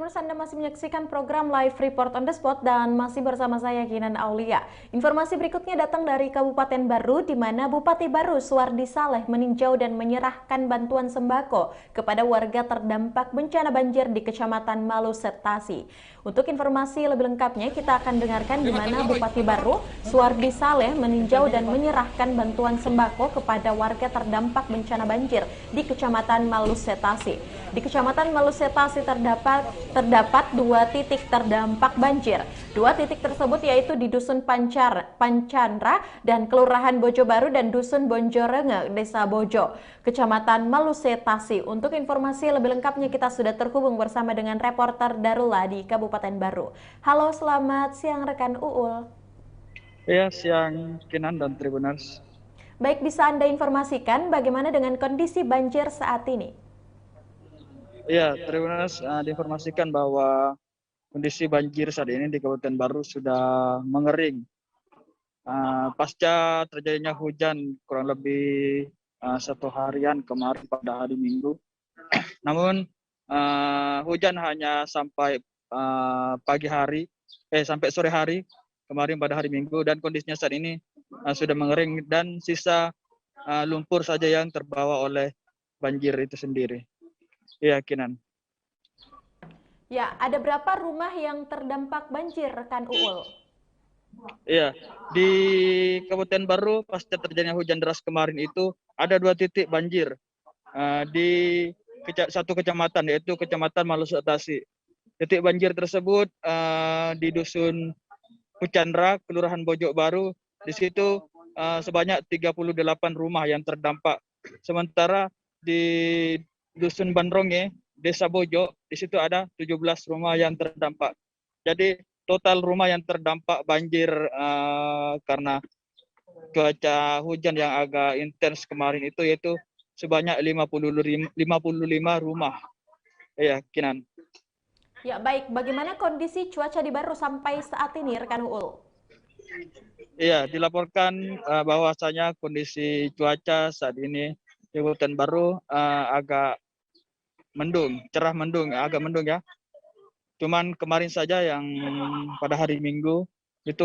Tribuners, Anda masih menyaksikan program Live Report on the Spot dan masih bersama saya Kinan Aulia. Informasi berikutnya datang dari Kabupaten Baru, di mana Bupati Baru Suwardi Saleh meninjau dan menyerahkan bantuan sembako kepada warga terdampak bencana banjir di Kecamatan Malusetasi. Untuk informasi lebih lengkapnya, kita akan dengarkan di mana Bupati Baru Suwardi Saleh meninjau dan menyerahkan bantuan sembako kepada warga terdampak bencana banjir di Kecamatan Malusetasi. Di Kecamatan Malusetasi terdapat 2 titik terdampak banjir. 2 titik tersebut yaitu di Dusun Pancandra dan Kelurahan Bojo Baru dan Dusun Bonjorenge, Desa Bojo, Kecamatan Malusetasi. Untuk informasi lebih lengkapnya kita sudah terhubung bersama dengan reporter Darula di Kabupaten Baru. Halo, selamat siang rekan Uul. Ya, siang Kinan dan Tribuners. Baik, bisa Anda informasikan bagaimana dengan kondisi banjir saat ini? Ya, Tribuners diinformasikan bahwa kondisi banjir saat ini di Kabupaten Baru sudah mengering. Pasca terjadinya hujan kurang lebih 1 harian kemarin pada hari Minggu. Namun hujan hanya sampai pagi hari, sampai sore hari kemarin pada hari Minggu, dan kondisinya saat ini sudah mengering dan sisa lumpur saja yang terbawa oleh banjir itu sendiri. Iya, Kinan. Ya, ada berapa rumah yang terdampak banjir, rekan Uul? Iya, di Kabupaten Baru pasca terjadinya hujan deras kemarin itu ada 2 titik banjir di satu kecamatan, yaitu Kecamatan Malusetasi. Titik banjir tersebut di Dusun Pucandra, Kelurahan Bojo Baru. Di situ sebanyak 38 rumah yang terdampak. Sementara di Dusun Bandronge, Desa Bojo, di situ ada 17 rumah yang terdampak. Jadi total rumah yang terdampak banjir karena cuaca hujan yang agak intens kemarin itu yaitu sebanyak 55 rumah. Ya, Kinan. Ya, baik. Bagaimana kondisi cuaca di Baru sampai saat ini, rekan Uul? Iya, dilaporkan bahwasanya kondisi cuaca saat ini di Kabupaten Baru agak mendung, cerah mendung, agak mendung ya. Cuman kemarin saja yang pada hari Minggu itu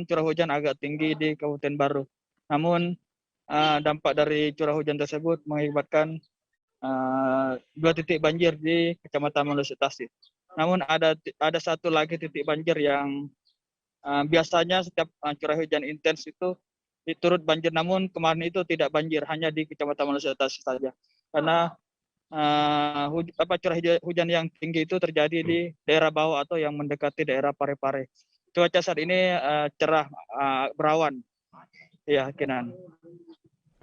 curah hujan agak tinggi di Kabupaten Baru. Namun dampak dari curah hujan tersebut mengakibatkan 2 titik banjir di Kecamatan Malusetasi. Namun ada 1 lagi titik banjir yang biasanya setiap curah hujan intens itu turut banjir, namun kemarin itu tidak banjir, hanya di Kecamatan Malusetasi saja. Karena curah hujan yang tinggi itu terjadi di daerah bawah atau yang mendekati daerah Parepare. Cuaca saat ini cerah, berawan. Ya, Kinan.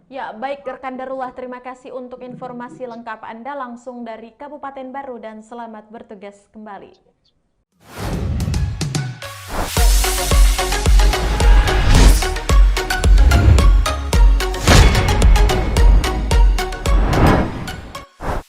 Ya, baik rekan Darullah, terima kasih untuk informasi lengkap Anda langsung dari Kabupaten Baru dan selamat bertugas kembali.